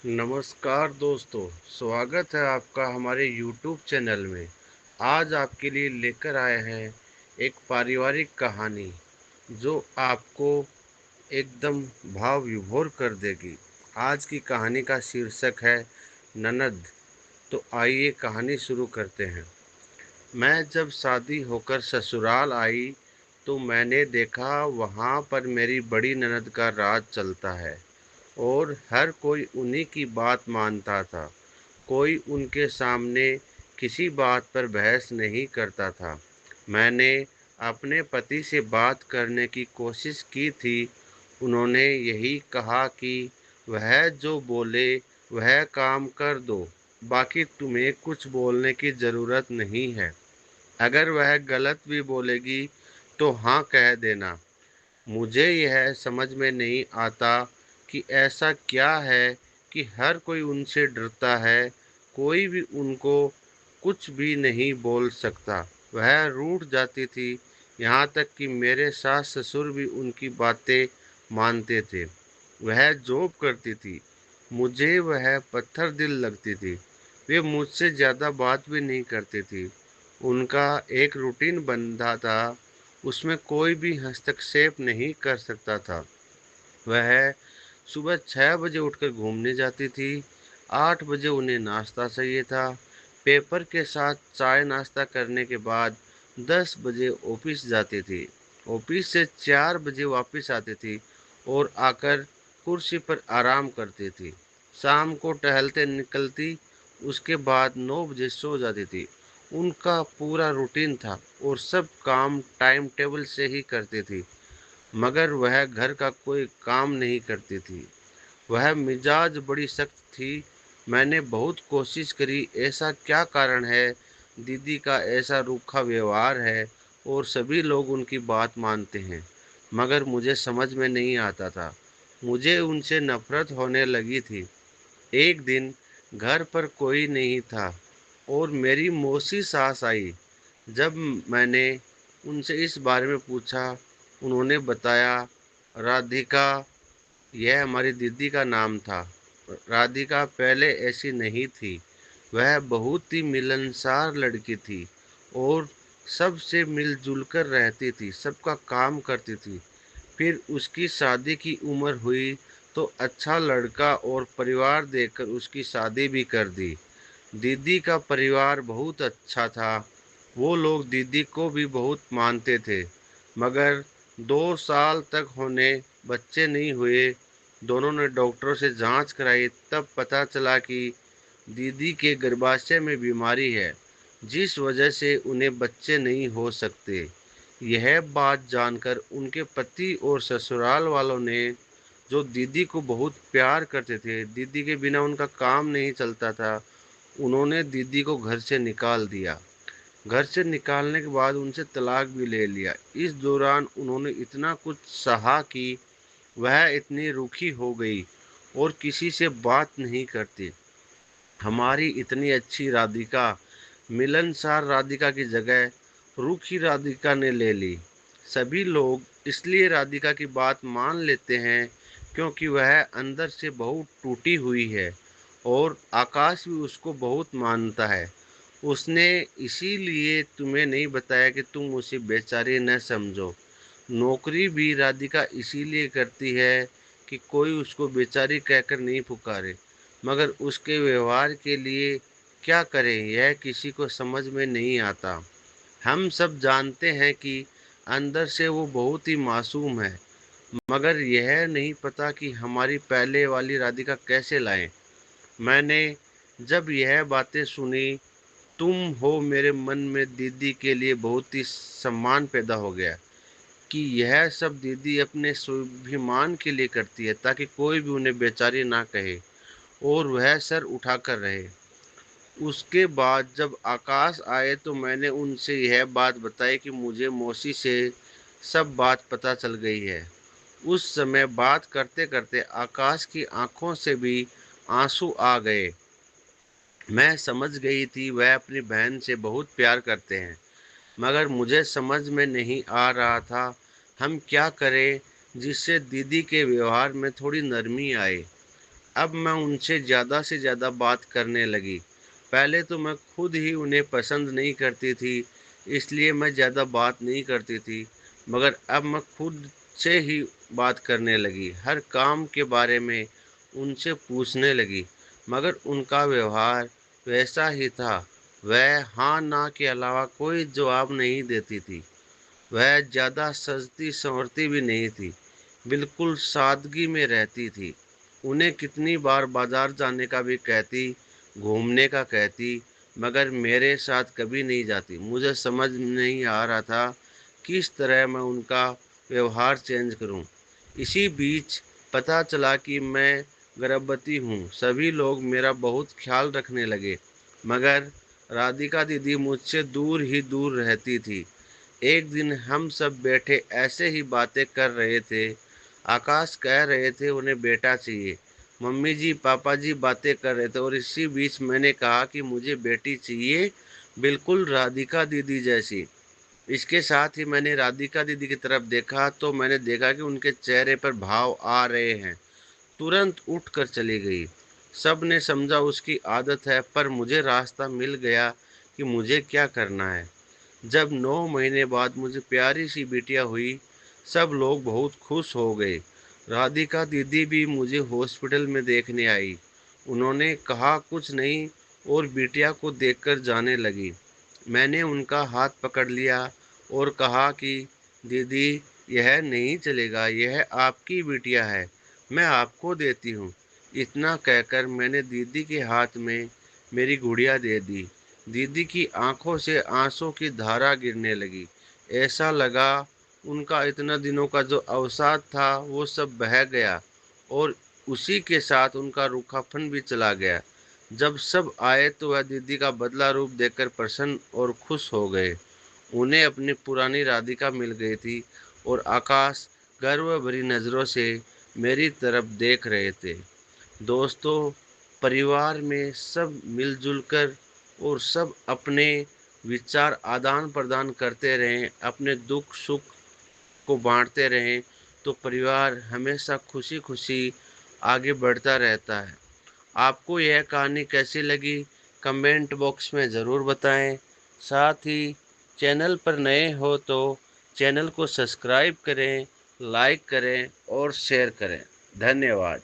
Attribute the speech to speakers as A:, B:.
A: नमस्कार दोस्तों, स्वागत है आपका हमारे YouTube चैनल में। आज आपके लिए लेकर आए हैं एक पारिवारिक कहानी जो आपको एकदम भाव विभोर कर देगी। आज की कहानी का शीर्षक है ननद। तो आइए कहानी शुरू करते हैं। मैं जब शादी होकर ससुराल आई तो मैंने देखा वहाँ पर मेरी बड़ी ननद का राज चलता है और हर कोई उन्हीं की बात मानता था। कोई उनके सामने किसी बात पर बहस नहीं करता था। मैंने अपने पति से बात करने की कोशिश की थी। उन्होंने यही कहा कि वह जो बोले वह काम कर दो, बाकी तुम्हें कुछ बोलने की ज़रूरत नहीं है। अगर वह गलत भी बोलेगी तो हाँ कह देना। मुझे यह समझ में नहीं आता कि ऐसा क्या है कि हर कोई उनसे डरता है। कोई भी उनको कुछ भी नहीं बोल सकता। वह रूठ जाती थी, यहाँ तक कि मेरे सास ससुर भी उनकी बातें मानते थे। वह जॉब करती थी, मुझे वह पत्थर दिल लगती थी। वे मुझसे ज़्यादा बात भी नहीं करती थी। उनका एक रूटीन बंधा था, उसमें कोई भी हस्तक्षेप नहीं कर सकता था। वह सुबह 6 बजे उठकर घूमने जाती थी। 8 बजे उन्हें नाश्ता चाहिए था। पेपर के साथ चाय नाश्ता करने के बाद 10 बजे ऑफिस जाती थी। ऑफिस से 4 बजे वापस आती थी और आकर कुर्सी पर आराम करती थी। शाम को टहलते निकलती, उसके बाद 9 बजे सो जाती थी। उनका पूरा रूटीन था और सब काम टाइम टेबल से ही करती थी। मगर वह घर का कोई काम नहीं करती थी। वह मिजाज बड़ी सख्त थी। मैंने बहुत कोशिश करी, ऐसा क्या कारण है दीदी का ऐसा रूखा व्यवहार है और सभी लोग उनकी बात मानते हैं, मगर मुझे समझ में नहीं आता था। मुझे उनसे नफरत होने लगी थी। एक दिन घर पर कोई नहीं था और मेरी मौसी सास आई। जब मैंने उनसे इस बारे में पूछा, उन्होंने बताया, राधिका, यह हमारी दीदी का नाम था। राधिका पहले ऐसी नहीं थी। वह बहुत ही मिलनसार लड़की थी और सबसे मिलजुल कर रहती थी, सबका काम करती थी। फिर उसकी शादी की उम्र हुई तो अच्छा लड़का और परिवार देखकर उसकी शादी भी कर दी। दीदी का परिवार बहुत अच्छा था। वो लोग दीदी को भी बहुत मानते थे, मगर 2 साल तक होने बच्चे नहीं हुए। दोनों ने डॉक्टरों से जांच कराई, तब पता चला कि दीदी के गर्भाशय में बीमारी है, जिस वजह से उन्हें बच्चे नहीं हो सकते। यह बात जानकर उनके पति और ससुराल वालों ने, जो दीदी को बहुत प्यार करते थे, दीदी के बिना उनका काम नहीं चलता था, उन्होंने दीदी को घर से निकाल दिया। घर से निकालने के बाद उनसे तलाक भी ले लिया। इस दौरान उन्होंने इतना कुछ सहा कि वह इतनी रूखी हो गई और किसी से बात नहीं करती। हमारी इतनी अच्छी राधिका, मिलनसार राधिका की जगह रूखी राधिका ने ले ली। सभी लोग इसलिए राधिका की बात मान लेते हैं क्योंकि वह अंदर से बहुत टूटी हुई है और आकाश भी उसको बहुत मानता है। उसने इसीलिए तुम्हें नहीं बताया कि तुम उसे बेचारी न समझो। नौकरी भी राधिका इसीलिए करती है कि कोई उसको बेचारी कहकर नहीं पुकारे, मगर उसके व्यवहार के लिए क्या करें यह किसी को समझ में नहीं आता। हम सब जानते हैं कि अंदर से वो बहुत ही मासूम है, मगर यह नहीं पता कि हमारी पहले वाली राधिका कैसे लाएं। मैंने जब यह बातें सुनी, तुम हो, मेरे मन में दीदी के लिए बहुत ही सम्मान पैदा हो गया कि यह सब दीदी अपने स्वाभिमान के लिए करती है, ताकि कोई भी उन्हें बेचारी ना कहे और वह सर उठाकर रहे। उसके बाद जब आकाश आए तो मैंने उनसे यह बात बताई कि मुझे मौसी से सब बात पता चल गई है। उस समय बात करते करते आकाश की आंखों से भी आंसू आ गए। मैं समझ गई थी वह अपनी बहन से बहुत प्यार करते हैं, मगर मुझे समझ में नहीं आ रहा था हम क्या करें जिससे दीदी के व्यवहार में थोड़ी नरमी आए। अब मैं उनसे ज़्यादा से ज़्यादा बात करने लगी। पहले तो मैं खुद ही उन्हें पसंद नहीं करती थी, इसलिए मैं ज़्यादा बात नहीं करती थी, मगर अब मैं खुद से ही बात करने लगी। हर काम के बारे में उनसे पूछने लगी, मगर उनका व्यवहार वैसा ही था। वह हाँ ना के अलावा कोई जवाब नहीं देती थी। वह ज़्यादा सजती-संवरती भी नहीं थी, बिल्कुल सादगी में रहती थी। उन्हें कितनी बार बाज़ार जाने का भी कहती, घूमने का कहती, मगर मेरे साथ कभी नहीं जाती। मुझे समझ नहीं आ रहा था, किस तरह मैं उनका व्यवहार चेंज करूँ। इसी बीच पता चला कि मैं गर्भवती हूँ। सभी लोग मेरा बहुत ख़्याल रखने लगे, मगर राधिका दीदी मुझसे दूर ही दूर रहती थी। एक दिन हम सब बैठे ऐसे ही बातें कर रहे थे। आकाश कह रहे थे उन्हें बेटा चाहिए। मम्मी जी पापा जी बातें कर रहे थे और इसी बीच मैंने कहा कि मुझे बेटी चाहिए, बिल्कुल राधिका दीदी जैसी। इसके साथ ही मैंने राधिका दीदी की तरफ देखा तो मैंने देखा कि उनके चेहरे पर भाव आ रहे हैं। तुरंत उठकर चली गई। सब ने समझा उसकी आदत है, पर मुझे रास्ता मिल गया कि मुझे क्या करना है। जब 9 महीने बाद मुझे प्यारी सी बिटिया हुई, सब लोग बहुत खुश हो गए। राधिका दीदी भी मुझे हॉस्पिटल में देखने आई। उन्होंने कहा कुछ नहीं और बिटिया को देखकर जाने लगी। मैंने उनका हाथ पकड़ लिया और कहा कि दीदी यह नहीं चलेगा, यह आपकी बिटिया है, मैं आपको देती हूँ। इतना कहकर मैंने दीदी के हाथ में मेरी गुड़िया दे दी। दीदी की आंखों से आंसू की धारा गिरने लगी। ऐसा लगा उनका इतना दिनों का जो अवसाद था वो सब बह गया और उसी के साथ उनका रूखापन भी चला गया। जब सब आए तो वह दीदी का बदला रूप देखकर प्रसन्न और खुश हो गए। उन्हें अपनी पुरानी राधिका मिल गई थी और आकाश गर्व भरी नज़रों से मेरी तरफ देख रहे थे। दोस्तों, परिवार में सब मिलजुल कर और सब अपने विचार आदान प्रदान करते रहें, अपने दुख सुख को बांटते रहें, तो परिवार हमेशा खुशी खुशी आगे बढ़ता रहता है। आपको यह कहानी कैसी लगी, कमेंट बॉक्स में ज़रूर बताएं। साथ ही चैनल पर नए हो तो चैनल को सब्सक्राइब करें, लाइक करें और शेयर करें। धन्यवाद।